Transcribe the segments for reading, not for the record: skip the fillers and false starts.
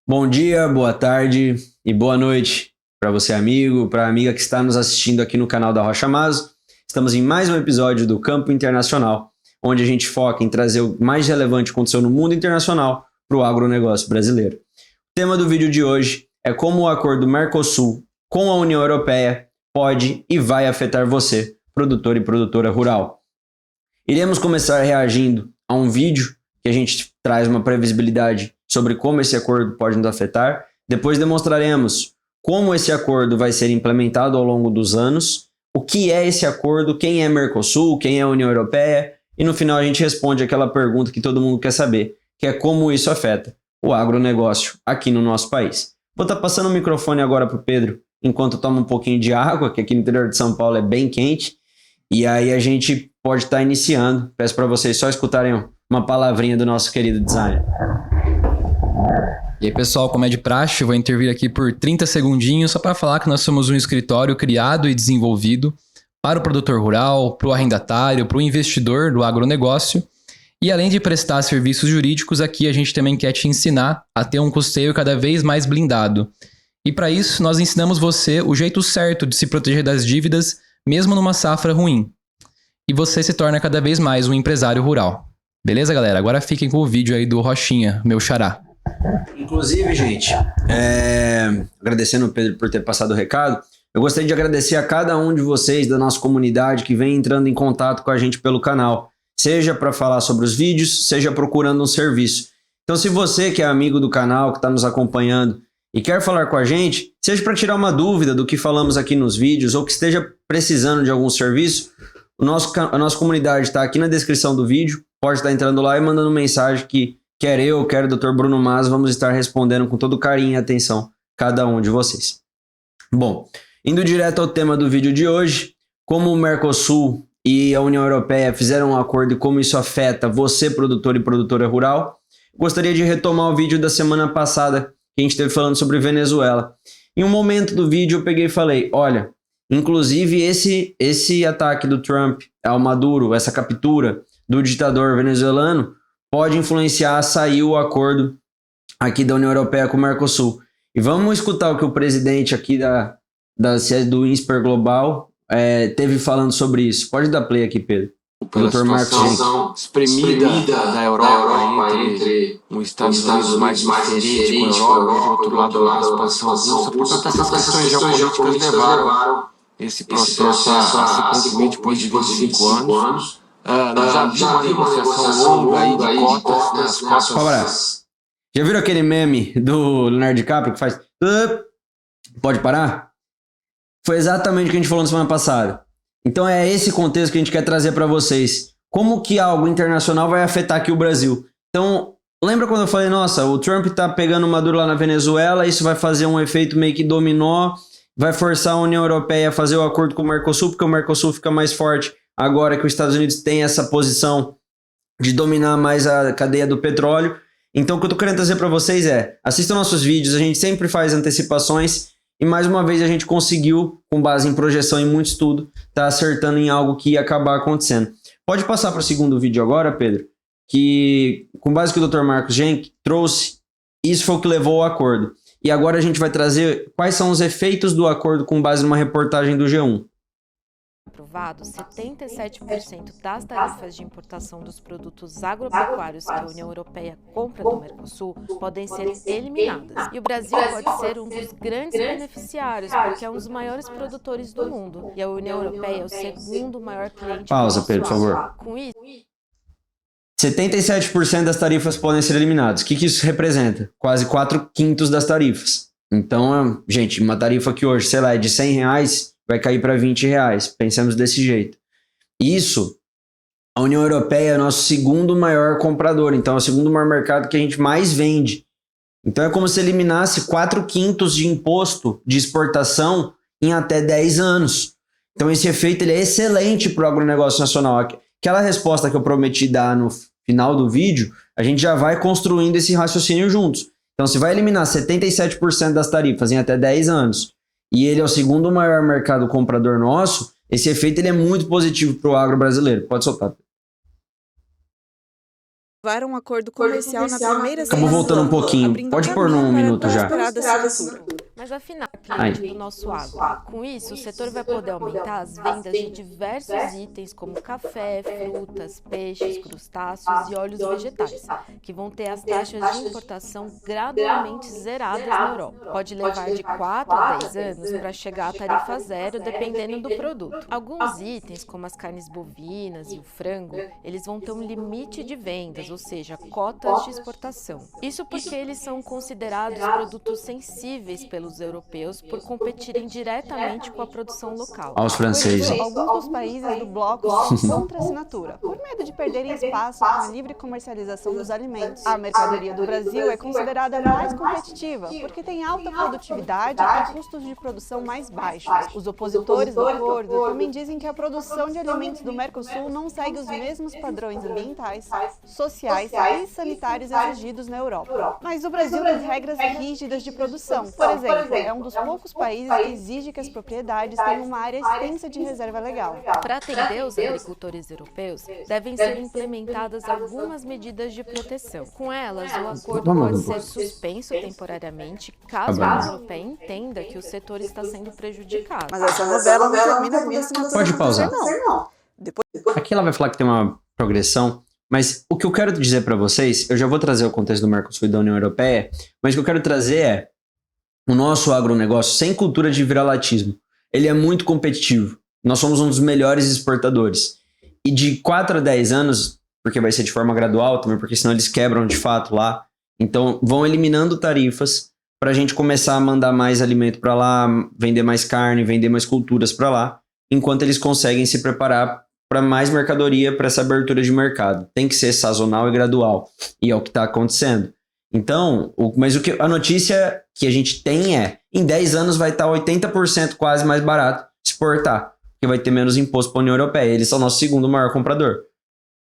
Bom dia, boa tarde e boa noite para você, amigo, para a amiga que está nos assistindo aqui no canal da Rocha Maso. Estamos em mais um episódio do Campo Internacional, onde a gente foca em trazer o mais relevante que aconteceu no mundo internacional para o agronegócio brasileiro. O tema do vídeo de hoje é como o acordo Mercosul com a União Europeia pode e vai afetar você, produtor e produtora rural. Iremos começar reagindo a um vídeo que a gente traz uma previsibilidade sobre como esse acordo pode nos afetar. Depois demonstraremos como esse acordo vai ser implementado ao longo dos anos, o que é esse acordo, quem é Mercosul, quem é a União Europeia, e no final a gente responde aquela pergunta que todo mundo quer saber, que é como isso afeta o agronegócio aqui no nosso país. Vou estar passando o microfone agora para o Pedro, enquanto toma um pouquinho de água, que aqui no interior de São Paulo é bem quente, e aí a gente pode estar iniciando. Peço para vocês só escutarem uma palavrinha do nosso querido designer. E aí, pessoal, como é de praxe, eu vou intervir aqui por 30 segundinhos só para falar que nós somos um escritório criado e desenvolvido para o produtor rural, para o arrendatário, para o investidor do agronegócio. E além de prestar serviços jurídicos, aqui a gente também quer te ensinar a ter um custeio cada vez mais blindado. E para isso, nós ensinamos você o jeito certo de se proteger das dívidas, mesmo numa safra ruim. E você se torna cada vez mais um empresário rural. Beleza, galera? Agora fiquem com o vídeo aí do Rochinha, meu xará. Inclusive, gente, agradecendo o Pedro por ter passado o recado, eu gostaria de agradecer a cada um de vocês da nossa comunidade que vem entrando em contato com a gente pelo canal, seja para falar sobre os vídeos, seja procurando um serviço. Então, se você que é amigo do canal, que está nos acompanhando e quer falar com a gente, seja para tirar uma dúvida do que falamos aqui nos vídeos ou que esteja precisando de algum serviço, a nossa comunidade está aqui na descrição do vídeo, pode estar entrando lá e mandando mensagem que quer eu, quer o Dr. Bruno Maso, vamos estar respondendo com todo carinho e atenção cada um de vocês. Bom, indo direto ao tema do vídeo de hoje, como o Mercosul e a União Europeia fizeram um acordo e como isso afeta você, produtor e produtora rural, gostaria de retomar o vídeo da semana passada que a gente esteve falando sobre Venezuela. Em um momento do vídeo eu peguei e falei, olha, inclusive esse ataque do Trump ao Maduro, essa captura do ditador venezuelano, pode influenciar a sair o acordo aqui da União Europeia com o Mercosul. E vamos escutar o que o presidente aqui do INSPER Global teve falando sobre isso. Pode dar play aqui, Pedro. Pela situação espremida da Europa entre um Estados Unidos mais diferente com a Europa, do outro lado a situação russa. Portanto, essas questões geopolíticas levaram esse processo a se concluir depois de 25 anos. Nós já vimos uma negociação longa aí de cotas, né? As cotas. Já viram aquele meme do Leonardo DiCaprio que faz... Pode parar? Foi exatamente o que a gente falou na semana passada. Então é esse contexto que a gente quer trazer para vocês. Como que algo internacional vai afetar aqui o Brasil? Então, lembra quando eu falei, nossa, o Trump tá pegando o Maduro lá na Venezuela, isso vai fazer um efeito meio que dominó, vai forçar a União Europeia a fazer o acordo com o Mercosul, porque o Mercosul fica mais forte agora que os Estados Unidos têm essa posição de dominar mais a cadeia do petróleo. Então o que eu tô querendo trazer para vocês assistam nossos vídeos, a gente sempre faz antecipações e mais uma vez a gente conseguiu, com base em projeção e muito estudo, tá acertando em algo que ia acabar acontecendo. Pode passar para o segundo vídeo agora, Pedro, que com base no que o Dr. Marcos Genk trouxe, isso foi o que levou ao acordo. E agora a gente vai trazer quais são os efeitos do acordo com base numa reportagem do G1. Aprovado, 77% das tarifas de importação dos produtos agropecuários que a União Europeia compra do Mercosul podem ser eliminadas. E o Brasil pode ser um dos grandes beneficiários, porque é um dos maiores produtores do mundo. E a União Europeia é o segundo maior cliente. Pausa, Pedro, por favor. Com isso, 77% das tarifas podem ser eliminadas. O que isso representa? Quase 4/5 das tarifas. Então, gente, uma tarifa que hoje, sei lá, é de R$100, vai cair para R$20. Pensamos desse jeito. Isso, a União Europeia é o nosso segundo maior comprador. Então, é o segundo maior mercado que a gente mais vende. Então, é como se eliminasse 4/5 de imposto de exportação em até 10 anos. Então, esse efeito ele é excelente para o agronegócio nacional. Aquela resposta que eu prometi dar no final do vídeo, a gente já vai construindo esse raciocínio juntos. Então, se vai eliminar 77% das tarifas em até 10 anos, e ele é o segundo maior mercado comprador nosso, esse efeito ele é muito positivo para o agro brasileiro. Pode soltar. levar um acordo comercial na primeira Acabou voltando um pouquinho. Pode pôr num minuto já. Mas afinal, cliente do nosso agro. Com isso, o setor vai poder aumentar as vendas de diversos itens como café, frutas, peixes, crustáceos e óleos vegetais, que vão ter as taxas de importação gradualmente zeradas na Europa. Pode levar de 4 a 10 anos para chegar à tarifa zero, dependendo do produto. Alguns itens, como as carnes bovinas e o frango, eles vão ter um limite de vendas, ou seja, cotas de exportação. Isso porque eles são considerados produtos sensíveis pelos europeus por competirem diretamente com a produção local. Aos franceses. Alguns dos países do bloco são contra a assinatura, por medo de perderem espaço com a livre comercialização dos alimentos. A mercadoria do Brasil é considerada mais competitiva, porque tem alta produtividade e custos de produção mais baixos. Os opositores do acordo também dizem que a produção de alimentos do Mercosul não segue os mesmos padrões ambientais, sociais e sanitários exigidos na Europa. Mas o Brasil tem regras rígidas de produção. Por exemplo, é um dos poucos países que exige que as propriedades tenham uma área extensa de reserva legal. Para atender os agricultores europeus, devem ser implementadas algumas medidas de proteção. Com elas, o acordo pode ser suspenso temporariamente, caso a União Europeia entenda que o setor está sendo prejudicado. Mas essa novela não termina com assinatura. Pode pausar. Não. Aqui ela vai falar que tem uma progressão, mas o que eu quero dizer para vocês, eu já vou trazer o contexto do Mercosul e da União Europeia, mas o que eu quero trazer é o nosso agronegócio sem cultura de viralatismo. Ele é muito competitivo. Nós somos um dos melhores exportadores. E de 4 a 10 anos, porque vai ser de forma gradual também, porque senão eles quebram de fato lá. Então vão eliminando tarifas para a gente começar a mandar mais alimento para lá, vender mais carne, vender mais culturas para lá, enquanto eles conseguem se preparar para mais mercadoria, para essa abertura de mercado. Tem que ser sazonal e gradual. E é o que está acontecendo. Então, mas a notícia que a gente tem é, em 10 anos vai estar 80% quase mais barato exportar, porque vai ter menos imposto para a União Europeia. Eles são o nosso segundo maior comprador.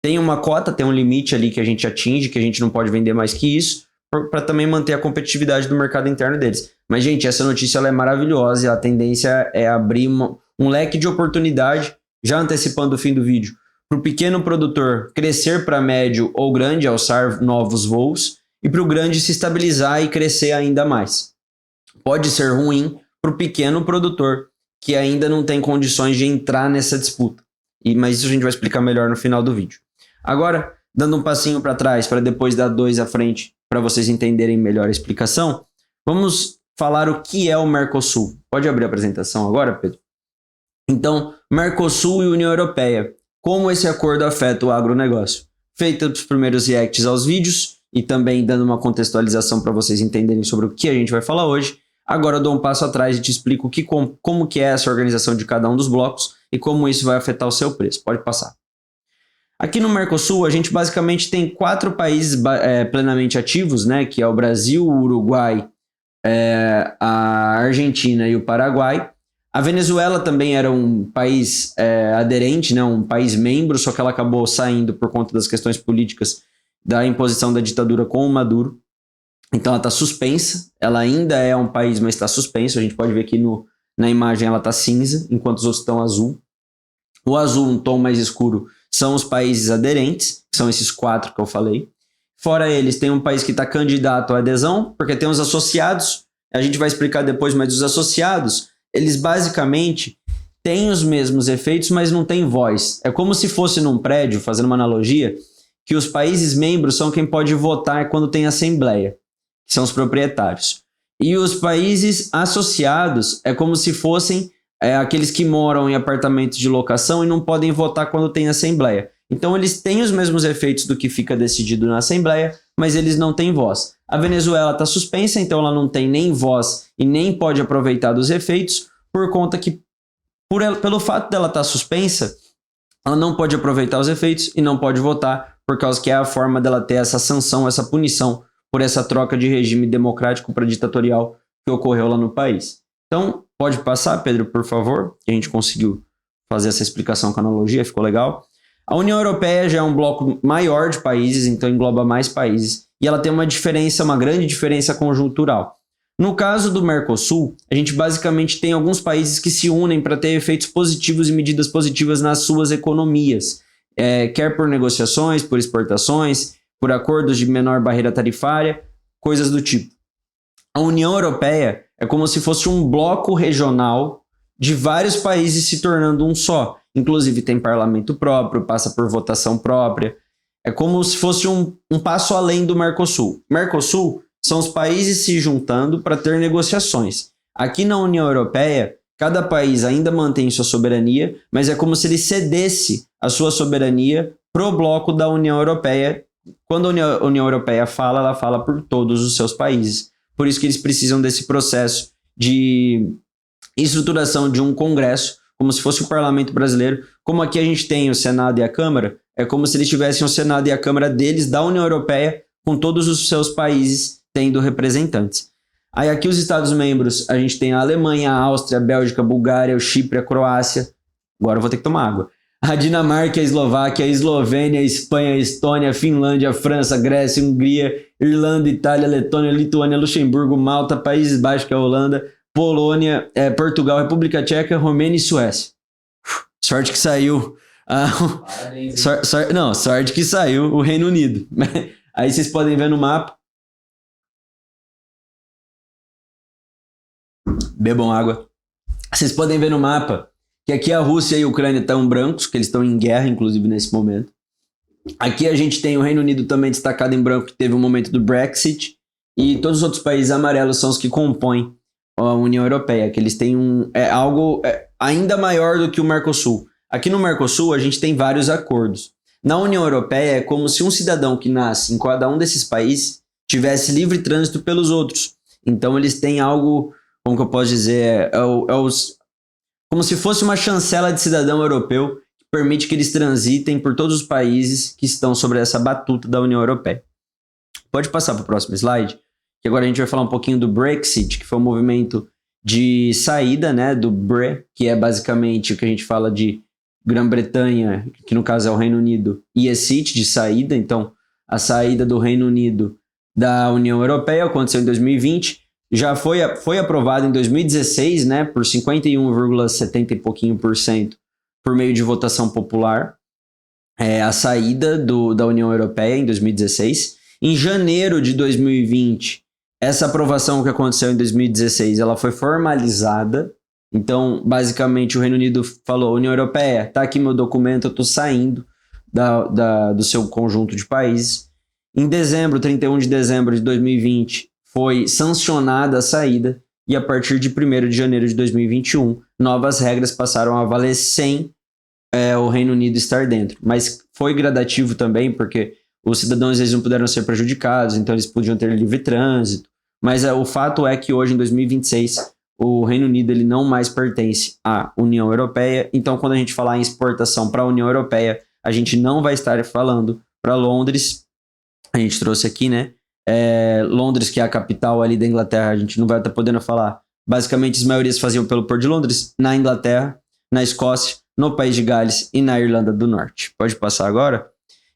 Tem uma cota, tem um limite ali que a gente atinge, que a gente não pode vender mais que isso, para também manter a competitividade do mercado interno deles. Mas, gente, essa notícia ela é maravilhosa e a tendência é abrir um leque de oportunidade, já antecipando o fim do vídeo, para o pequeno produtor crescer para médio ou grande, alçar novos voos, e para o grande se estabilizar e crescer ainda mais. Pode ser ruim para o pequeno produtor, que ainda não tem condições de entrar nessa disputa. Mas isso a gente vai explicar melhor no final do vídeo. Agora, dando um passinho para trás, para depois dar 2 à frente, para vocês entenderem melhor a explicação, vamos falar o que é o Mercosul. Pode abrir a apresentação agora, Pedro? Então, Mercosul e União Europeia. Como esse acordo afeta o agronegócio? Feito os primeiros reacts aos vídeos, e também dando uma contextualização para vocês entenderem sobre o que a gente vai falar hoje. Agora eu dou um passo atrás e te explico como que é essa organização de cada um dos blocos e como isso vai afetar o seu preço. Pode passar. Aqui no Mercosul, a gente basicamente tem 4 países plenamente ativos, né, que é o Brasil, o Uruguai, a Argentina e o Paraguai. A Venezuela também era um país aderente, né, um país membro, só que ela acabou saindo por conta das questões políticas da imposição da ditadura com o Maduro. Então ela está suspensa, ela ainda é um país, mas está suspensa. A gente pode ver aqui na imagem ela está cinza, enquanto os outros estão azul. O azul, um tom mais escuro, são os países aderentes, que são esses 4 que eu falei. Fora eles, tem um país que está candidato à adesão, porque tem os associados, a gente vai explicar depois, mas os associados, eles basicamente têm os mesmos efeitos, mas não têm voz. É como se fosse num prédio, fazendo uma analogia, que os países membros são quem pode votar quando tem assembleia, que são os proprietários. E os países associados é como se fossem aqueles que moram em apartamentos de locação e não podem votar quando tem assembleia. Então eles têm os mesmos efeitos do que fica decidido na assembleia, mas eles não têm voz. A Venezuela está suspensa, então ela não tem nem voz e nem pode aproveitar dos efeitos, por conta que, pelo fato dela estar suspensa, ela não pode aproveitar os efeitos e não pode votar, por causa que é a forma dela ter essa sanção, essa punição por essa troca de regime democrático para ditatorial que ocorreu lá no país. Então, pode passar, Pedro, por favor, que a gente conseguiu fazer essa explicação com a analogia, ficou legal. A União Europeia já é um bloco maior de países, então engloba mais países, e ela tem uma grande diferença conjuntural. No caso do Mercosul, a gente basicamente tem alguns países que se unem para ter efeitos positivos e medidas positivas nas suas economias, quer por negociações, por exportações, por acordos de menor barreira tarifária, coisas do tipo. A União Europeia é como se fosse um bloco regional de vários países se tornando um só. Inclusive tem parlamento próprio, passa por votação própria. É como se fosse um passo além do Mercosul. Mercosul são os países se juntando para ter negociações. Aqui na União Europeia, cada país ainda mantém sua soberania, mas é como se ele cedesse a sua soberania pro bloco da União Europeia. Quando a União Europeia fala, ela fala por todos os seus países. Por isso que eles precisam desse processo de estruturação de um congresso, como se fosse o parlamento brasileiro. Como aqui a gente tem o Senado e a Câmara, é como se eles tivessem o Senado e a Câmara deles, da União Europeia, com todos os seus países tendo representantes. Aí aqui os Estados-membros, a gente tem a Alemanha, a Áustria, a Bélgica, a Bulgária, o Chipre, a Croácia. Agora eu vou ter que tomar água. A Dinamarca, a Eslováquia, a Eslovênia, a Espanha, a Estônia, a Finlândia, a França, a Grécia, a Hungria, Irlanda, Itália, Letônia, Lituânia, Luxemburgo, Malta, Países Baixos, que é a Holanda, Polônia, Portugal, República Tcheca, Romênia e Suécia. Sorte que saiu. Sorte que saiu o Reino Unido. Aí vocês podem ver no mapa. Bebam água. Vocês podem ver no mapa que aqui a Rússia e a Ucrânia estão brancos, que eles estão em guerra, inclusive, nesse momento. Aqui a gente tem o Reino Unido também destacado em branco, que teve um momento do Brexit. E todos os outros países amarelos são os que compõem a União Europeia, que eles têm algo ainda maior do que o Mercosul. Aqui no Mercosul a gente tem vários acordos. Na União Europeia é como se um cidadão que nasce em cada um desses países tivesse livre trânsito pelos outros. Então eles têm algo, como que eu posso dizer, como se fosse uma chancela de cidadão europeu que permite que eles transitem por todos os países que estão sobre essa batuta da União Europeia. Pode passar para o próximo slide, que agora a gente vai falar um pouquinho do Brexit, que foi um movimento de saída, né, do BRE, que é basicamente o que a gente fala de Grã-Bretanha, que no caso é o Reino Unido, e exit, de saída. Então, a saída do Reino Unido da União Europeia aconteceu em 2020, já foi aprovado em 2016, né, por 51,70 e pouquinho por cento por meio de votação popular, a saída da União Europeia em 2016. Em janeiro de 2020, essa aprovação que aconteceu em 2016, ela foi formalizada. Então, basicamente, o Reino Unido falou: União Europeia, tá aqui meu documento, eu tô saindo do seu conjunto de países. Em dezembro, 31 de dezembro de 2020, foi sancionada a saída, e a partir de 1º de janeiro de 2021, novas regras passaram a valer sem o Reino Unido estar dentro. Mas foi gradativo também, porque os cidadãos eles não puderam ser prejudicados, então eles podiam ter livre trânsito. Mas o fato é que hoje, em 2026, o Reino Unido ele não mais pertence à União Europeia. Então, quando a gente falar em exportação para a União Europeia, a gente não vai estar falando para Londres. A gente trouxe aqui, né? Londres, que é a capital ali da Inglaterra, a gente não vai estar podendo falar. Basicamente, as maiorias faziam pelo Porto de Londres, na Inglaterra, na Escócia, no País de Gales e na Irlanda do Norte. Pode passar agora?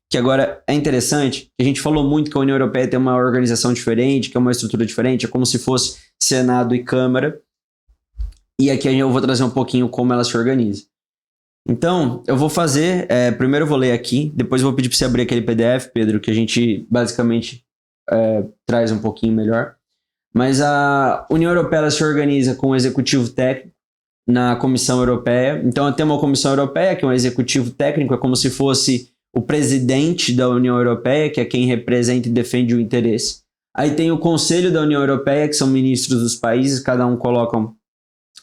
Que agora é interessante, a gente falou muito que a União Europeia tem uma organização diferente, que é uma estrutura diferente, é como se fosse Senado e Câmara. E aqui eu vou trazer um pouquinho como ela se organiza. Então, eu vou fazer, primeiro eu vou ler aqui, depois eu vou pedir para você abrir aquele PDF, Pedro, que a gente basicamente traz um pouquinho melhor. Mas a União Europeia ela se organiza com o executivo técnico na Comissão Europeia. Então, tem uma Comissão Europeia, que é um executivo técnico, é como se fosse o presidente da União Europeia, que é quem representa e defende o interesse. Aí tem o Conselho da União Europeia, que são ministros dos países, cada um coloca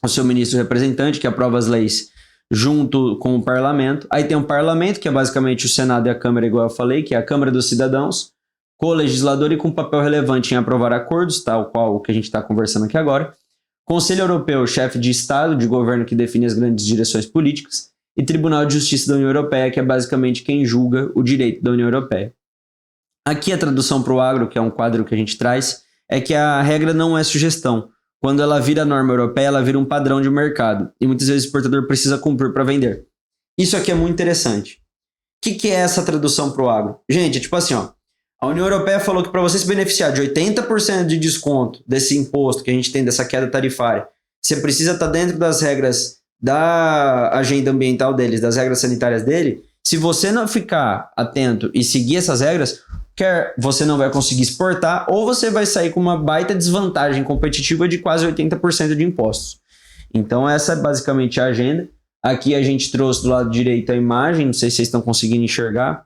o seu ministro representante, que aprova as leis junto com o parlamento. Aí tem o parlamento, que é basicamente o Senado e a Câmara, igual eu falei, que é a Câmara dos Cidadãos, co-legislador e com papel relevante em aprovar acordos, tal qual o que a gente está conversando aqui agora. Conselho Europeu, chefe de Estado, de governo que define as grandes direções políticas. E Tribunal de Justiça da União Europeia, que é basicamente quem julga o direito da União Europeia. Aqui a tradução para o agro, que é um quadro que a gente traz, é que a regra não é sugestão. Quando ela vira norma europeia, ela vira um padrão de mercado. E muitas vezes o exportador precisa cumprir para vender. Isso aqui é muito interessante. O que é essa tradução para o agro? Gente, é tipo assim, ó. A União Europeia falou que para você se beneficiar de 80% de desconto desse imposto que a gente tem, dessa queda tarifária, você precisa estar dentro das regras da agenda ambiental deles, das regras sanitárias dele. Se você não ficar atento e seguir essas regras, quer você não vai conseguir exportar ou você vai sair com uma baita desvantagem competitiva de quase 80% de impostos. Então essa é basicamente a agenda. Aqui a gente trouxe do lado direito a imagem, não sei se vocês estão conseguindo enxergar.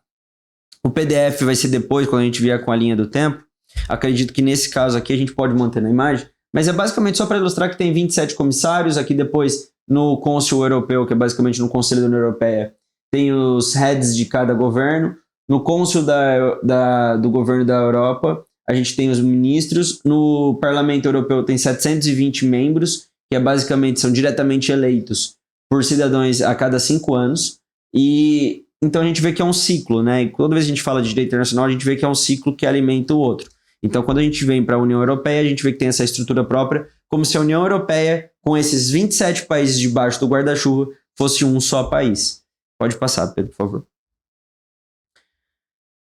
O PDF vai ser depois, quando a gente vier com a linha do tempo. Acredito que nesse caso aqui a gente pode manter na imagem, mas é basicamente só para ilustrar que tem 27 comissários. Aqui depois no Cônsul Europeu, que é basicamente no Conselho da União Europeia, tem os heads de cada governo. No Cônsul do governo da Europa, a gente tem os ministros. No Parlamento Europeu tem 720 membros, que basicamente são diretamente eleitos por cidadãos a cada 5 anos. E então a gente vê que é um ciclo, né? E toda vez que a gente fala de direito internacional, a gente vê que é um ciclo que alimenta o outro. Então, quando a gente vem para a União Europeia, a gente vê que tem essa estrutura própria, como se a União Europeia, com esses 27 países debaixo do guarda-chuva, fosse um só país. Pode passar, Pedro, por favor.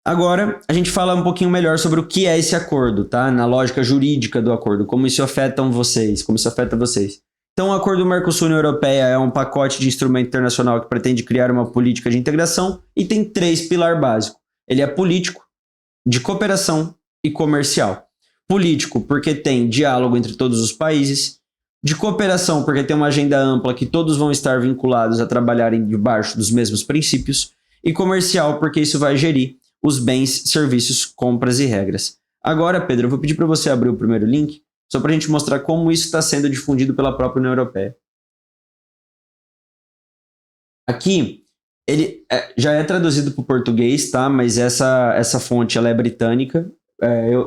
Agora, a gente fala um pouquinho melhor sobre o que é esse acordo, tá? Na lógica jurídica do acordo, como isso afeta vocês. Então, o Acordo Mercosul-União Europeia é um pacote de instrumento internacional que pretende criar uma política de integração e tem 3 pilares básicos. Ele é político, de cooperação e comercial. Político, porque tem diálogo entre todos os países. De cooperação, porque tem uma agenda ampla que todos vão estar vinculados a trabalharem debaixo dos mesmos princípios. E comercial, porque isso vai gerir os bens, serviços, compras e regras. Agora, Pedro, eu vou pedir para você abrir o primeiro link, só para a gente mostrar como isso está sendo difundido pela própria União Europeia. Aqui, ele já é traduzido para o português, tá? Mas essa fonte ela é britânica.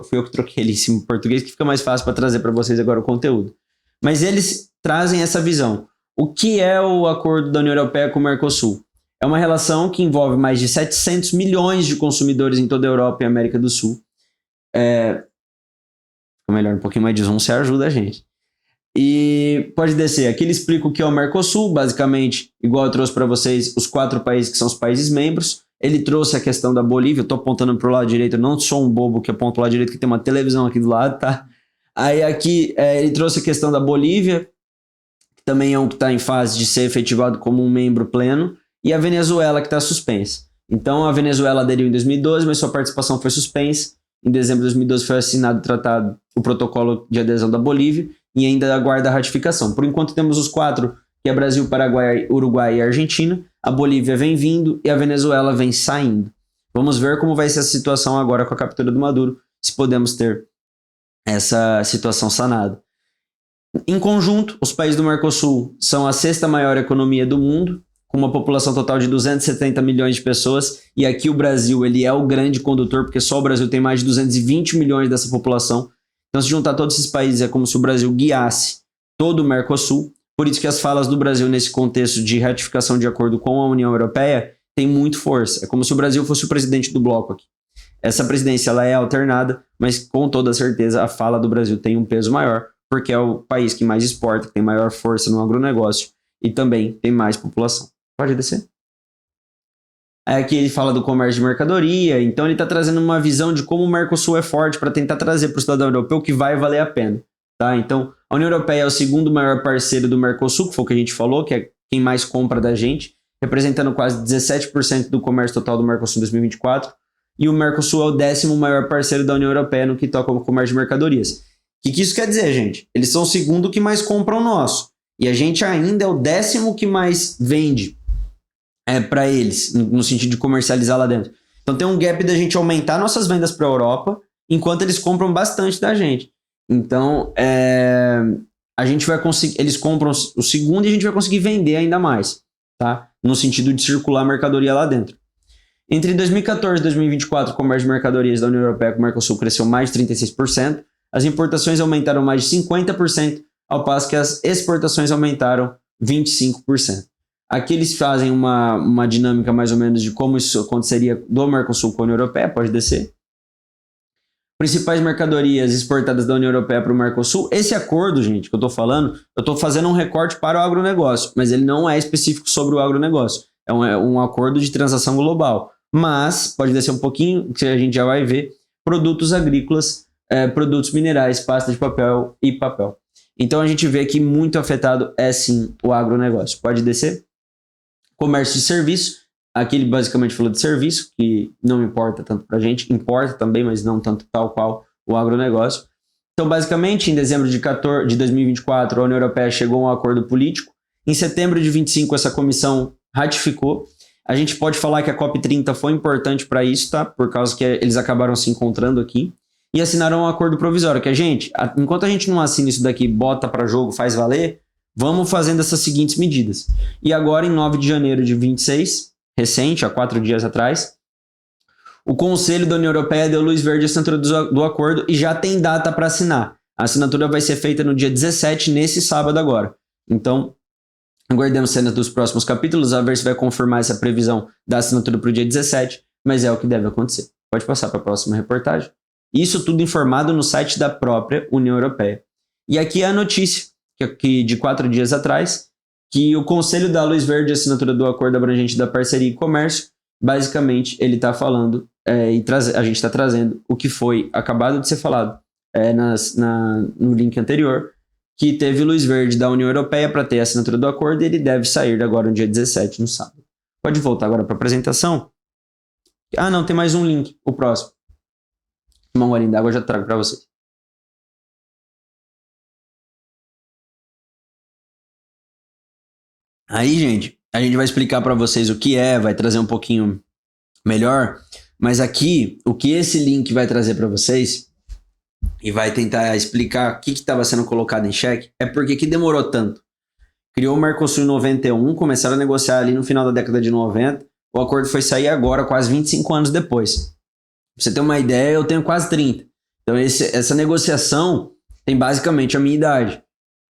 Fui eu que troquei ele em português, que fica mais fácil para trazer para vocês agora o conteúdo. Mas eles trazem essa visão. O que é o acordo da União Europeia com o Mercosul? É uma relação que envolve mais de 700 milhões de consumidores em toda a Europa e América do Sul. Melhor, um pouquinho mais de zoom, você ajuda a gente. E pode descer. Aqui ele explica o que é o Mercosul, basicamente, igual eu trouxe para vocês, os 4 países que são os países membros. Ele trouxe a questão da Bolívia, eu estou apontando para o lado direito, eu não sou um bobo que aponta para o lado direito, que tem uma televisão aqui do lado, tá? Aí aqui ele trouxe a questão da Bolívia, que também é um que está em fase de ser efetivado como um membro pleno, e a Venezuela, que está suspensa. Então a Venezuela aderiu em 2012, mas sua participação foi suspensa. Em dezembro de 2012 foi assinado o protocolo de adesão da Bolívia e ainda aguarda a ratificação. Por enquanto temos os 4, que é Brasil, Paraguai, Uruguai e Argentina. A Bolívia vem vindo e a Venezuela vem saindo. Vamos ver como vai ser a situação agora com a captura do Maduro, se podemos ter essa situação sanada. Em conjunto, os países do Mercosul são a 6ª maior economia do mundo, com uma população total de 270 milhões de pessoas, e aqui o Brasil ele é o grande condutor, porque só o Brasil tem mais de 220 milhões dessa população. Então, se juntar todos esses países, é como se o Brasil guiasse todo o Mercosul. Por isso que as falas do Brasil nesse contexto de ratificação de acordo com a União Europeia tem muito força. É como se o Brasil fosse o presidente do bloco aqui. Essa presidência ela é alternada, mas com toda certeza a fala do Brasil tem um peso maior, porque é o país que mais exporta, que tem maior força no agronegócio e também tem mais população. Pode descer. Aqui ele fala do comércio de mercadoria, então ele está trazendo uma visão de como o Mercosul é forte para tentar trazer para o cidadão europeu que vai valer a pena. Tá? Então, a União Europeia é o 2º maior parceiro do Mercosul, que foi o que a gente falou, que é quem mais compra da gente, representando quase 17% do comércio total do Mercosul em 2024, e o Mercosul é o 10º maior parceiro da União Europeia no que toca ao comércio de mercadorias. O que isso quer dizer, gente? Eles são o 2º que mais compram nosso, e a gente ainda é o 10º que mais vende para eles, no sentido de comercializar lá dentro. Então tem um gap da gente aumentar nossas vendas para a Europa, enquanto eles compram bastante da gente. Então, a gente vai conseguir, eles compram o 2º e a gente vai conseguir vender ainda mais, tá? No sentido de circular mercadoria lá dentro. Entre 2014 e 2024, o comércio de mercadorias da União Europeia com o Mercosul cresceu mais de 36%, as importações aumentaram mais de 50%, ao passo que as exportações aumentaram 25%. Aqui eles fazem uma dinâmica mais ou menos de como isso aconteceria do Mercosul com a União Europeia, pode descer. Principais mercadorias exportadas da União Europeia para o Mercosul. Esse acordo, gente, que eu estou falando, eu estou fazendo um recorte para o agronegócio, mas ele não é específico sobre o agronegócio. É um acordo de transação global. Mas, pode descer um pouquinho, que a gente já vai ver, produtos agrícolas, produtos minerais, pasta de papel e papel. Então a gente vê que muito afetado é sim o agronegócio. Pode descer? Comércio de serviço. Aqui ele basicamente falou de serviço, que não importa tanto pra gente, importa também, mas não tanto tal qual o agronegócio. Então, basicamente, em dezembro de 2024, a União Europeia chegou a um acordo político. Em setembro de 25, essa comissão ratificou. A gente pode falar que a COP30 foi importante para isso, tá? Por causa que eles acabaram se encontrando aqui. E assinaram um acordo provisório, que enquanto a gente não assina isso daqui, bota para jogo, faz valer, vamos fazendo essas seguintes medidas. E agora, em 9 de janeiro de 26, recente, há 4 dias atrás, o Conselho da União Europeia deu luz verde à assinatura do acordo e já tem data para assinar. A assinatura vai ser feita no dia 17, nesse sábado agora. Então, aguardemos cenas dos próximos capítulos, a ver se vai confirmar essa previsão da assinatura para o dia 17, mas é o que deve acontecer. Pode passar para a próxima reportagem. Isso tudo informado no site da própria União Europeia. E aqui é a notícia, que de 4 dias atrás, que o Conselho dá luz verde à assinatura do Acordo Abrangente da Parceria e Comércio. Basicamente, ele está falando, a gente está trazendo o que foi acabado de ser falado no link anterior, que teve luz verde da União Europeia para ter a assinatura do acordo e ele deve sair agora no dia 17, no sábado. Pode voltar agora para a apresentação? Ah, não, tem mais um link, o próximo. Uma golinha d'água eu já trago para vocês. Aí, gente, a gente vai explicar para vocês o que vai trazer um pouquinho melhor, mas aqui, o que esse link vai trazer para vocês e vai tentar explicar o que estava sendo colocado em xeque é porque que demorou tanto. Criou o Mercosul em 91, começaram a negociar ali no final da década de 90, o acordo foi sair agora, quase 25 anos depois. Pra você ter uma ideia, eu tenho quase 30. Então essa negociação tem basicamente a minha idade.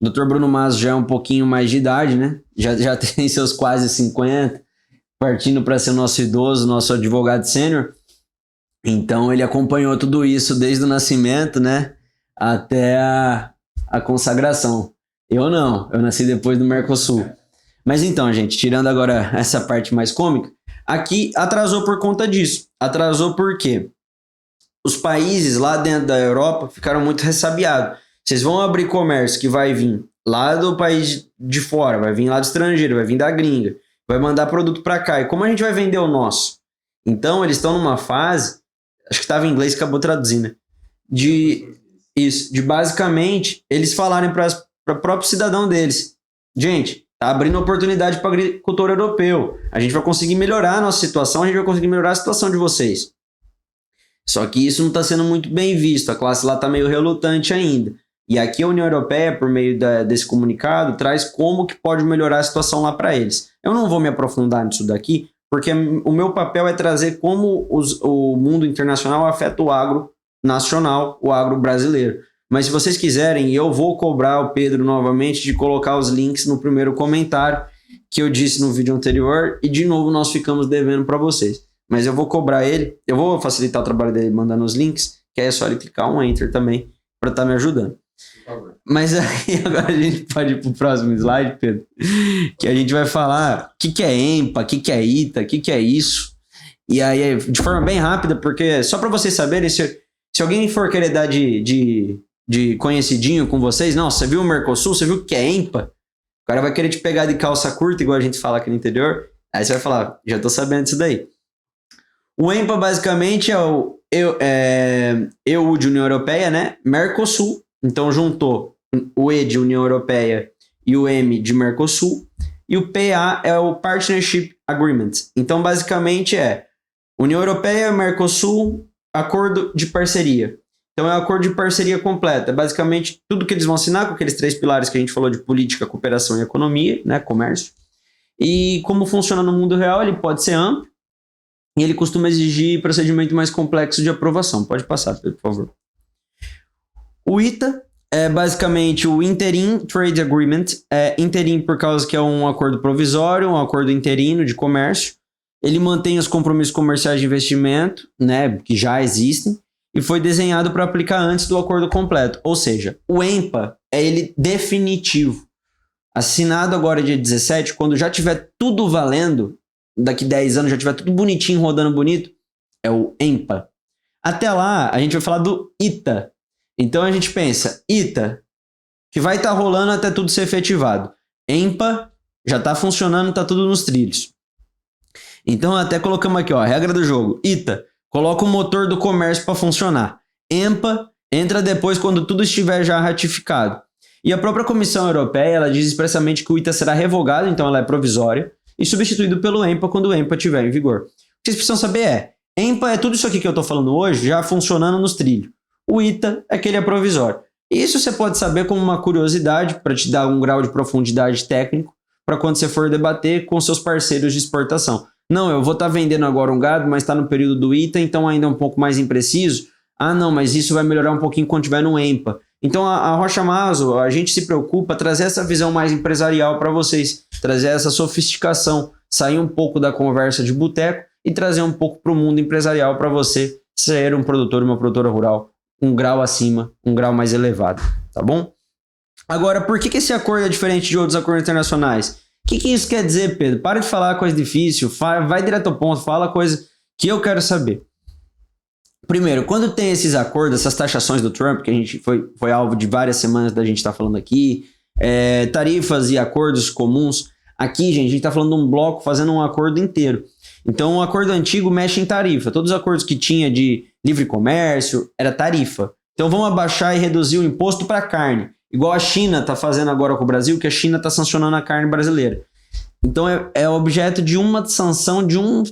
O Dr. Bruno Mazo já é um pouquinho mais de idade, né? Já tem seus quase 50, partindo para ser nosso idoso, nosso advogado sênior. Então ele acompanhou tudo isso desde o nascimento, né? Até a consagração. Eu não, eu nasci depois do Mercosul. Mas então, gente, tirando agora essa parte mais cômica, aqui atrasou por conta disso. Atrasou porque os países lá dentro da Europa ficaram muito ressabiados. Vocês vão abrir comércio que vai vir lá do país de fora, vai vir lá do estrangeiro, vai vir da gringa, vai mandar produto para cá. E como a gente vai vender o nosso? Então, eles estão numa fase, acho que estava em inglês, acabou traduzindo, de basicamente eles falarem para o próprio cidadão deles: gente, tá abrindo oportunidade para o agricultor europeu, a gente vai conseguir melhorar a nossa situação, a gente vai conseguir melhorar a situação de vocês. Só que isso não está sendo muito bem visto, a classe lá está meio relutante ainda. E aqui a União Europeia, por meio desse comunicado, traz como que pode melhorar a situação lá para eles. Eu não vou me aprofundar nisso daqui, porque o meu papel é trazer como o mundo internacional afeta o agro nacional, o agro brasileiro. Mas se vocês quiserem, eu vou cobrar o Pedro novamente de colocar os links no primeiro comentário que eu disse no vídeo anterior, e de novo nós ficamos devendo para vocês. Mas eu vou cobrar ele, eu vou facilitar o trabalho dele mandando os links, que aí é só ele clicar um Enter também para estar me ajudando. Mas aí agora a gente pode ir para o próximo slide, Pedro, que a gente vai falar o que é EMPA, o que é ITA, o que é isso. E aí, de forma bem rápida, porque só para vocês saberem, se alguém for querer dar de conhecidinho com vocês, não, você viu o Mercosul, você viu o que é EMPA? O cara vai querer te pegar de calça curta, igual a gente fala aqui no interior, aí você vai falar: já tô sabendo disso daí. O EMPA basicamente é o EU de União Europeia, né? Mercosul. Então juntou o E de União Europeia e o M de Mercosul. E o PA é o Partnership Agreement. Então basicamente é União Europeia, Mercosul, acordo de parceria. Então é um acordo de parceria completa. Basicamente tudo que eles vão assinar com aqueles 3 pilares que a gente falou de política, cooperação e economia, né? Comércio. E como funciona no mundo real, ele pode ser amplo. E ele costuma exigir procedimento mais complexo de aprovação. Pode passar, Pedro, por favor. O ITA é basicamente o Interim Trade Agreement. É interim por causa que é um acordo provisório, um acordo interino de comércio. Ele mantém os compromissos comerciais de investimento, né, que já existem, e foi desenhado para aplicar antes do acordo completo. Ou seja, o EMPA é ele definitivo. Assinado agora dia 17, quando já tiver tudo valendo, daqui 10 anos já tiver tudo bonitinho, rodando bonito, é o EMPA. Até lá, a gente vai falar do ITA. Então a gente pensa, ITA, que vai estar rolando até tudo ser efetivado. EMPA, já está funcionando, está tudo nos trilhos. Então até colocamos aqui, ó, a regra do jogo. ITA, coloca o motor do comércio para funcionar. EMPA entra depois quando tudo estiver já ratificado. E a própria Comissão Europeia, ela diz expressamente que o ITA será revogado, então ela é provisória, e substituído pelo EMPA quando o EMPA estiver em vigor. O que vocês precisam saber EMPA é tudo isso aqui que eu estou falando hoje já funcionando nos trilhos. O ITA é que ele é provisório. E isso você pode saber como uma curiosidade para te dar um grau de profundidade técnico para quando você for debater com seus parceiros de exportação. Não, eu vou estar vendendo agora um gado, mas está no período do ITA, então ainda é um pouco mais impreciso. Ah, não, mas isso vai melhorar um pouquinho quando tiver no EMPA. Então a Rocha Maso, a gente se preocupa trazer essa visão mais empresarial para vocês, trazer essa sofisticação, sair um pouco da conversa de boteco e trazer um pouco para o mundo empresarial para você ser um produtor, uma produtora rural, um grau acima, um grau mais elevado, tá bom? Agora, por que esse acordo é diferente de outros acordos internacionais? O que isso quer dizer, Pedro? Para de falar coisa difícil, vai direto ao ponto, fala coisa que eu quero saber. Primeiro, quando tem esses acordos, essas taxações do Trump, que a gente foi alvo de várias semanas da gente estar falando aqui, tarifas e acordos comuns, aqui, gente, a gente está falando de um bloco fazendo um acordo inteiro. Então, o acordo antigo mexe em tarifa. Todos os acordos que tinha de livre comércio era tarifa. Então, vamos abaixar e reduzir o imposto para carne. Igual a China está fazendo agora com o Brasil, que a China está sancionando a carne brasileira. Então, é objeto de uma sanção de um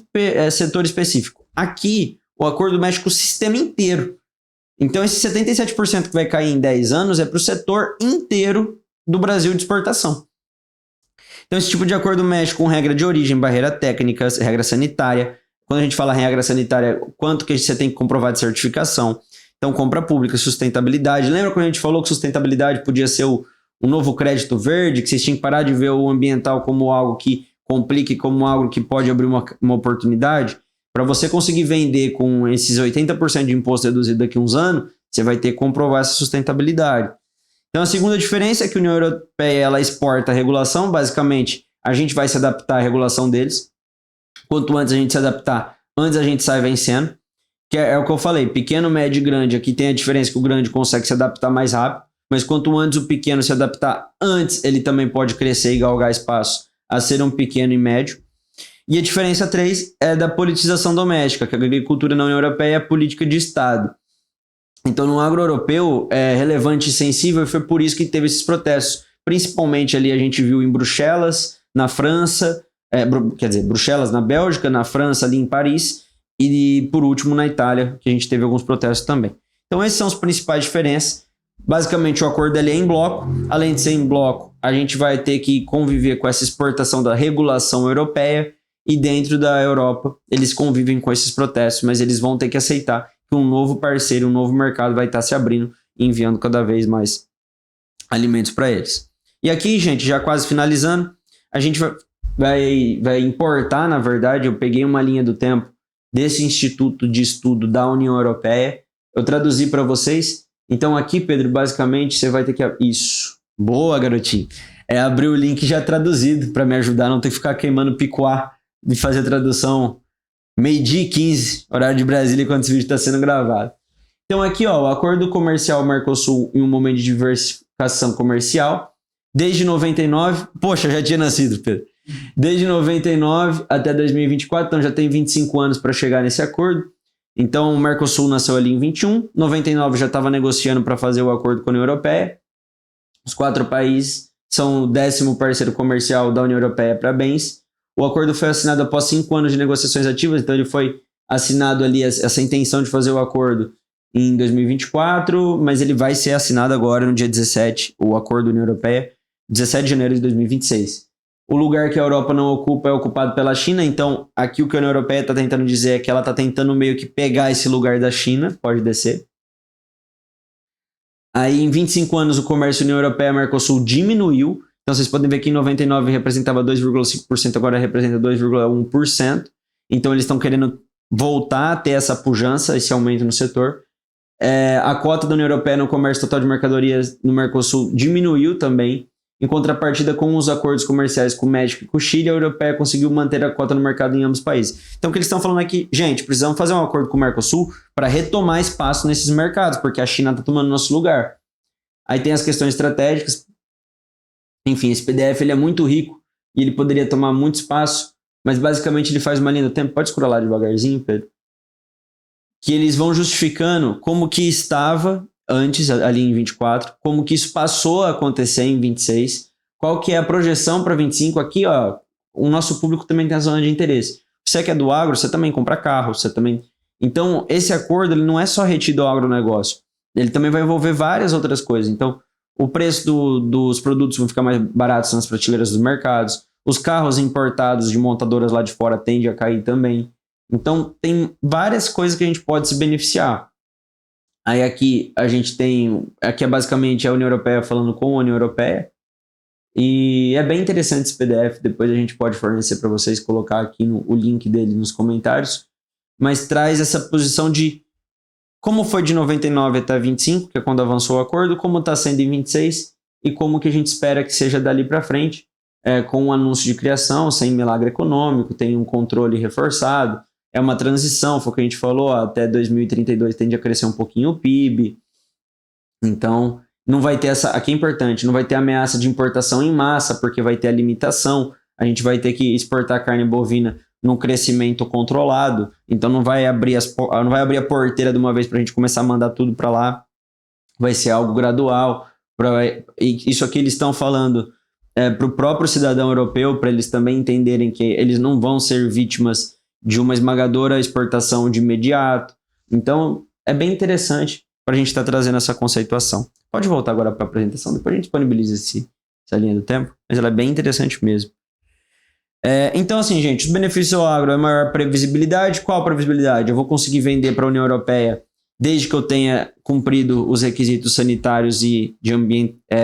setor específico. Aqui, o acordo mexe com o sistema inteiro. Então, esse 77% que vai cair em 10 anos é para o setor inteiro do Brasil de exportação. Então, esse tipo de acordo mexe com regra de origem, barreira técnica, regra sanitária. Quando a gente fala regra sanitária, quanto que você tem que comprovar de certificação. Então, compra pública, sustentabilidade. Lembra quando a gente falou que sustentabilidade podia ser o novo crédito verde, que vocês tinham que parar de ver o ambiental como algo que complique, como algo que pode abrir uma oportunidade? Para você conseguir vender com esses 80% de imposto reduzido daqui a uns anos, você vai ter que comprovar essa sustentabilidade. Então, a segunda diferença é que a União Europeia ela exporta a regulação. Basicamente, a gente vai se adaptar à regulação deles. Quanto antes a gente se adaptar, antes a gente sai vencendo. Que é o que eu falei, pequeno, médio e grande. Aqui tem a diferença que o grande consegue se adaptar mais rápido. Mas quanto antes o pequeno se adaptar, antes ele também pode crescer e galgar espaço a ser um pequeno e médio. E a diferença 3 é da politização doméstica, que a agricultura na União Europeia é política de Estado. Então, no agro europeu, é relevante e sensível, e foi por isso que teve esses protestos. Principalmente ali a gente viu em Bruxelas, na França, Bruxelas na Bélgica, na França, ali em Paris, e por último na Itália, que a gente teve alguns protestos também. Então, essas são as principais diferenças. Basicamente, o acordo ali é em bloco. Além de ser em bloco, a gente vai ter que conviver com essa exportação da regulação europeia, e dentro da Europa, eles convivem com esses protestos, mas eles vão ter que aceitar que um novo parceiro, um novo mercado vai estar se abrindo e enviando cada vez mais alimentos para eles. E aqui, gente, já quase finalizando, a gente vai importar, na verdade, eu peguei uma linha do tempo desse Instituto de Estudo da União Europeia, eu traduzi para vocês. Então aqui, Pedro, basicamente, você vai ter que... Isso, boa, garotinho. Abrir o link já traduzido para me ajudar, não ter que ficar queimando picuá de fazer a tradução meio-dia e 15, horário de Brasília, quando esse vídeo está sendo gravado. Então aqui, ó, o Acordo Comercial Mercosul em um momento de diversificação comercial, desde 99, poxa, já tinha nascido, Pedro, desde 99 até 2024, então já tem 25 anos para chegar nesse acordo. Então o Mercosul nasceu ali em 21, 99 já estava negociando para fazer o acordo com a União Europeia. Os 4 países são o 10º parceiro comercial da União Europeia para bens. O acordo foi assinado após 5 anos de negociações ativas, então ele foi assinado ali, essa intenção de fazer o acordo em 2024, mas ele vai ser assinado agora no dia 17, o acordo da União Europeia, 17 de janeiro de 2026. O lugar que a Europa não ocupa é ocupado pela China, então aqui o que a União Europeia está tentando dizer é que ela está tentando meio que pegar esse lugar da China, pode descer. Aí em 25 anos o comércio União Europeia-Mercosul diminuiu. Então, vocês podem ver que em 99 representava 2,5%, agora representa 2,1%. Então, eles estão querendo voltar a ter essa pujança, esse aumento no setor. A cota da União Europeia no comércio total de mercadorias no Mercosul diminuiu também. Em contrapartida com os acordos comerciais com o México e com o Chile, a Europeia conseguiu manter a cota no mercado em ambos os países. Então, o que eles estão falando aqui, gente, precisamos fazer um acordo com o Mercosul para retomar espaço nesses mercados, porque a China está tomando nosso lugar. Aí tem as questões estratégicas. Enfim, esse PDF ele é muito rico e ele poderia tomar muito espaço, mas basicamente ele faz uma linha do tempo. Pode escrolar devagarzinho, Pedro? Que eles vão justificando como que estava antes, ali em 24, como que isso passou a acontecer em 26, qual que é a projeção para 25. Aqui, ó, o nosso público também tem a zona de interesse. Você que é do agro, você também compra carro, você também... Então, esse acordo ele não é só retido ao agronegócio, ele também vai envolver várias outras coisas. Então, o preço dos produtos vão ficar mais baratos nas prateleiras dos mercados, os carros importados de montadoras lá de fora tendem a cair também. Então, tem várias coisas que a gente pode se beneficiar. Aí aqui a gente tem... Aqui é basicamente a União Europeia falando com a União Europeia. E é bem interessante esse PDF. Depois a gente pode fornecer para vocês, colocar aqui o link dele nos comentários. Mas traz essa posição de como foi de 99 até 25, que é quando avançou o acordo, como está sendo em 26 e como que a gente espera que seja dali para frente, com um anúncio de criação, sem milagre econômico, tem um controle reforçado. É uma transição, foi o que a gente falou, até 2032 tende a crescer um pouquinho o PIB. Então, não vai ter essa... Aqui é importante, não vai ter ameaça de importação em massa, porque vai ter a limitação. A gente vai ter que exportar carne bovina num crescimento controlado. Então, não vai abrir a porteira de uma vez para a gente começar a mandar tudo para lá. Vai ser algo gradual. E isso aqui eles estão falando para o próprio cidadão europeu, para eles também entenderem que eles não vão ser vítimas de uma esmagadora exportação de imediato. Então, é bem interessante para a gente estar trazendo essa conceituação. Pode voltar agora para a apresentação, depois a gente disponibiliza essa linha do tempo, mas ela é bem interessante mesmo. Então, assim, gente, os benefícios ao agro é maior previsibilidade. Qual a previsibilidade? Eu vou conseguir vender para a União Europeia desde que eu tenha cumprido os requisitos sanitários e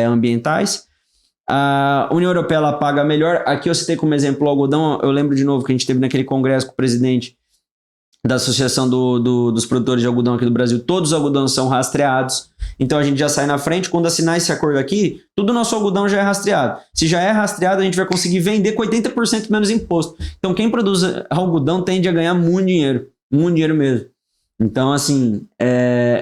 ambientais. A União Europeia ela paga melhor. Aqui eu citei como exemplo o algodão. Eu lembro de novo que a gente teve naquele congresso com o presidente da Associação dos Produtores de Algodão aqui do Brasil. Todos os algodões são rastreados. Então a gente já sai na frente. Quando assinar esse acordo aqui, todo o nosso algodão já é rastreado. Se já é rastreado, a gente vai conseguir vender com 80% menos imposto. Então quem produz algodão tende a ganhar muito dinheiro mesmo. Então, assim,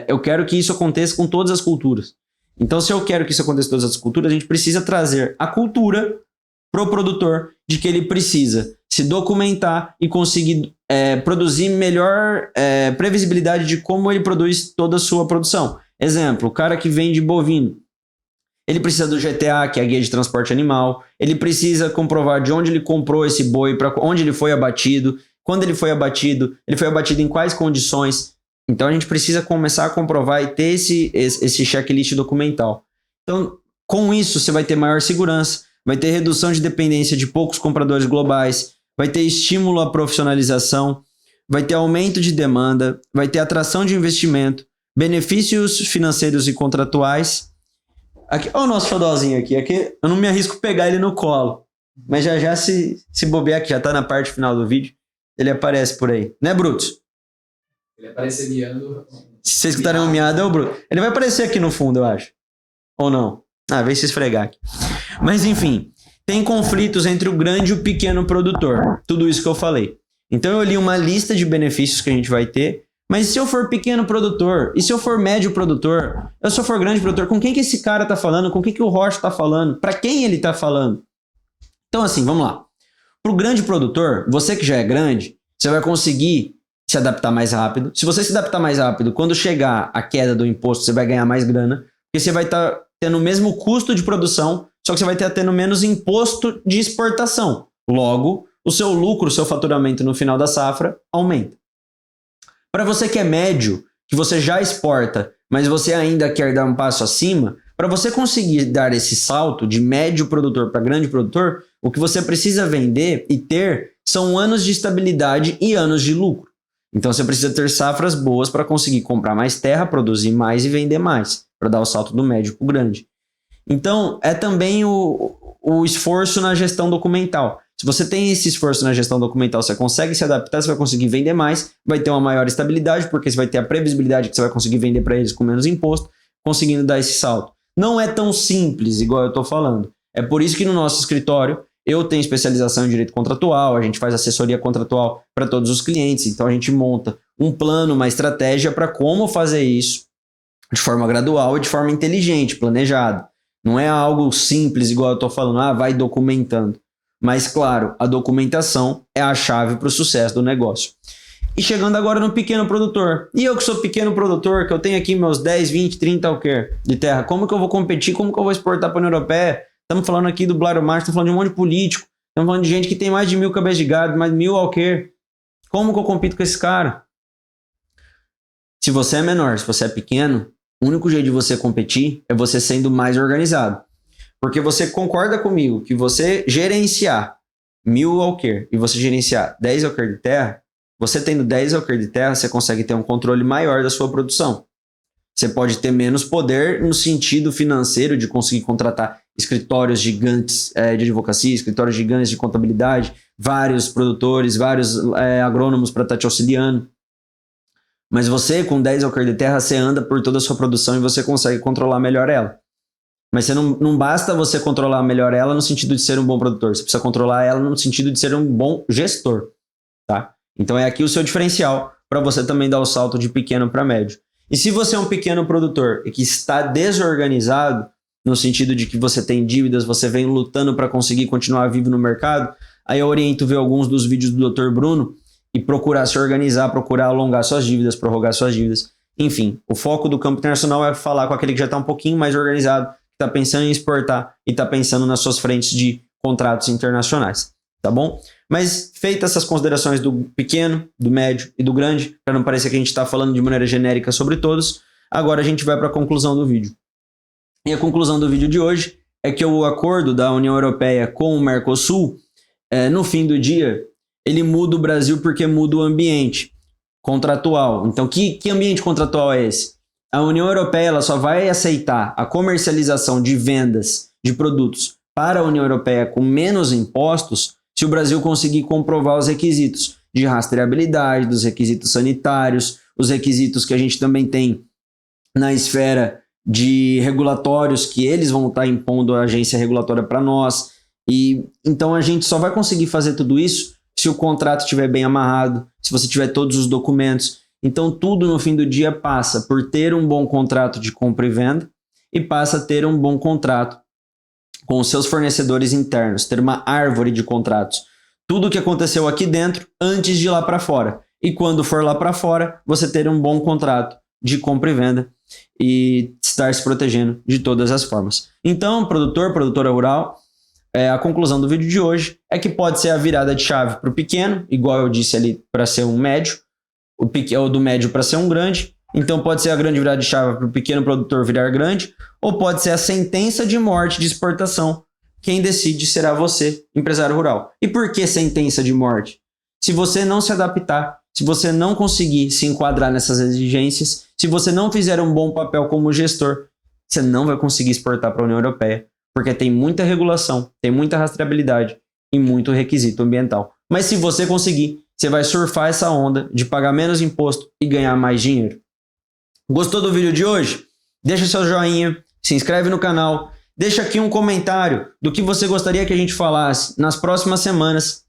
eu quero que isso aconteça com todas as culturas. Então, se eu quero que isso aconteça com todas as culturas, a gente precisa trazer a cultura para o produtor de que ele precisa se documentar e conseguir produzir melhor previsibilidade de como ele produz toda a sua produção. Exemplo, o cara que vende bovino, ele precisa do GTA, que é a guia de transporte animal, ele precisa comprovar de onde ele comprou esse boi, para onde ele foi abatido, quando ele foi abatido em quais condições. Então a gente precisa começar a comprovar e ter esse checklist documental. Então, com isso, você vai ter maior segurança, vai ter redução de dependência de poucos compradores globais, vai ter estímulo à profissionalização, vai ter aumento de demanda, vai ter atração de investimento, benefícios financeiros e contratuais. Aqui, olha o nosso xodózinho aqui. Eu não me arrisco pegar ele no colo, mas já se bobear, que já está na parte final do vídeo, ele aparece por aí. Né, Brutus? Ele aparece miando. Se vocês escutarem um miado, é o Bruto. Ele vai aparecer aqui no fundo, eu acho. Ou não? Vem se esfregar aqui. Mas, enfim, tem conflitos entre o grande e o pequeno produtor. Tudo isso que eu falei. Então, eu li uma lista de benefícios que a gente vai ter. Mas se eu for pequeno produtor? E se eu for médio produtor? Se eu for grande produtor? Com quem que esse cara tá falando? Com quem que o Rocha tá falando? Para quem ele tá falando? Então, assim, vamos lá. Pro grande produtor, você que já é grande, você vai conseguir se adaptar mais rápido. Se você se adaptar mais rápido, quando chegar a queda do imposto, você vai ganhar mais grana, porque você vai estar tendo o mesmo custo de produção, só que você vai estar tendo menos imposto de exportação. Logo, o seu lucro, o seu faturamento no final da safra aumenta. Para você que é médio, que você já exporta, mas você ainda quer dar um passo acima, para você conseguir dar esse salto de médio produtor para grande produtor, o que você precisa vender e ter são anos de estabilidade e anos de lucro. Então você precisa ter safras boas para conseguir comprar mais terra, produzir mais e vender mais, para dar o salto do médio para o grande. Então é também o esforço na gestão documental. Se você tem esse esforço na gestão documental, você consegue se adaptar, você vai conseguir vender mais, vai ter uma maior estabilidade, porque você vai ter a previsibilidade que você vai conseguir vender para eles com menos imposto, conseguindo dar esse salto. Não é tão simples, igual eu estou falando. É por isso que no nosso escritório eu tenho especialização em direito contratual, a gente faz assessoria contratual para todos os clientes, então a gente monta um plano, uma estratégia para como fazer isso de forma gradual e de forma inteligente, planejada. Não é algo simples, igual eu estou falando, vai documentando. Mas, claro, a documentação é a chave para o sucesso do negócio. E chegando agora no pequeno produtor. E eu que sou pequeno produtor, que eu tenho aqui meus 10, 20, 30 alqueires de terra, como que eu vou competir? Como que eu vou exportar para a União Europeia? Estamos falando aqui do Blairo Marques, estamos falando de um monte de político, estamos falando de gente que tem mais de 1.000 cabeças de gado, mais de 1.000 alqueires. Como que eu compito com esse cara? Se você é menor, se você é pequeno, o único jeito de você competir é você sendo mais organizado. Porque você concorda comigo que você gerenciar 1.000 alqueires e você gerenciar 10 alqueires de terra, você tendo 10 alqueires de terra, você consegue ter um controle maior da sua produção. Você pode ter menos poder no sentido financeiro de conseguir contratar escritórios gigantes de advocacia, escritórios gigantes de contabilidade, vários produtores, vários agrônomos para estar te auxiliando. Mas você, com 10 alqueires de terra, você anda por toda a sua produção e você consegue controlar melhor ela. Mas você não basta você controlar melhor ela no sentido de ser um bom produtor. Você precisa controlar ela no sentido de ser um bom gestor. Tá? Então é aqui o seu diferencial para você também dar o salto de pequeno para médio. E se você é um pequeno produtor e que está desorganizado, no sentido de que você tem dívidas, você vem lutando para conseguir continuar vivo no mercado, aí eu oriento ver alguns dos vídeos do Dr. Bruno e procurar se organizar, procurar alongar suas dívidas, prorrogar suas dívidas. Enfim, o foco do campo internacional é falar com aquele que já está um pouquinho mais organizado, que está pensando em exportar e está pensando nas suas frentes de contratos internacionais. Tá bom? Mas feitas essas considerações do pequeno, do médio e do grande, para não parecer que a gente está falando de maneira genérica sobre todos, agora a gente vai para a conclusão do vídeo. E a conclusão do vídeo de hoje é que o acordo da União Europeia com o Mercosul, no fim do dia, ele muda o Brasil porque muda o ambiente contratual. Então, que ambiente contratual é esse? A União Europeia ela só vai aceitar a comercialização de vendas de produtos para a União Europeia com menos impostos se o Brasil conseguir comprovar os requisitos de rastreabilidade, dos requisitos sanitários, os requisitos que a gente também tem na esfera de regulatórios que eles vão estar impondo a agência regulatória para nós. E então a gente só vai conseguir fazer tudo isso se o contrato estiver bem amarrado, se você tiver todos os documentos. Então tudo no fim do dia passa por ter um bom contrato de compra e venda e passa a ter um bom contrato com os seus fornecedores internos, ter uma árvore de contratos. Tudo o que aconteceu aqui dentro antes de ir lá para fora. E quando for lá para fora, você ter um bom contrato de compra e venda e estar se protegendo de todas as formas. Então, produtor, produtora rural, a conclusão do vídeo de hoje é que pode ser a virada de chave para o pequeno, igual eu disse ali, para ser um médio, ou do médio para ser um grande. Então pode ser a grande virada de chave para o pequeno produtor virar grande, ou pode ser a sentença de morte de exportação. Quem decide será você, empresário rural. E por que sentença de morte? Se você não se adaptar, se você não conseguir se enquadrar nessas exigências, se você não fizer um bom papel como gestor, você não vai conseguir exportar para a União Europeia, porque tem muita regulação, tem muita rastreabilidade e muito requisito ambiental. Mas se você conseguir, você vai surfar essa onda de pagar menos imposto e ganhar mais dinheiro. Gostou do vídeo de hoje? Deixa seu joinha, se inscreve no canal, deixa aqui um comentário do que você gostaria que a gente falasse nas próximas semanas.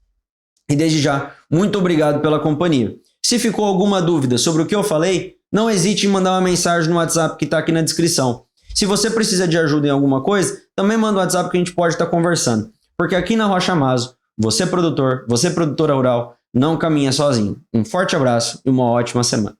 E desde já, muito obrigado pela companhia. Se ficou alguma dúvida sobre o que eu falei, não hesite em mandar uma mensagem no WhatsApp que está aqui na descrição. Se você precisa de ajuda em alguma coisa, também manda um WhatsApp que a gente pode estar conversando. Porque aqui na Rocha Maso, você produtor, você produtora rural, não caminha sozinho. Um forte abraço e uma ótima semana.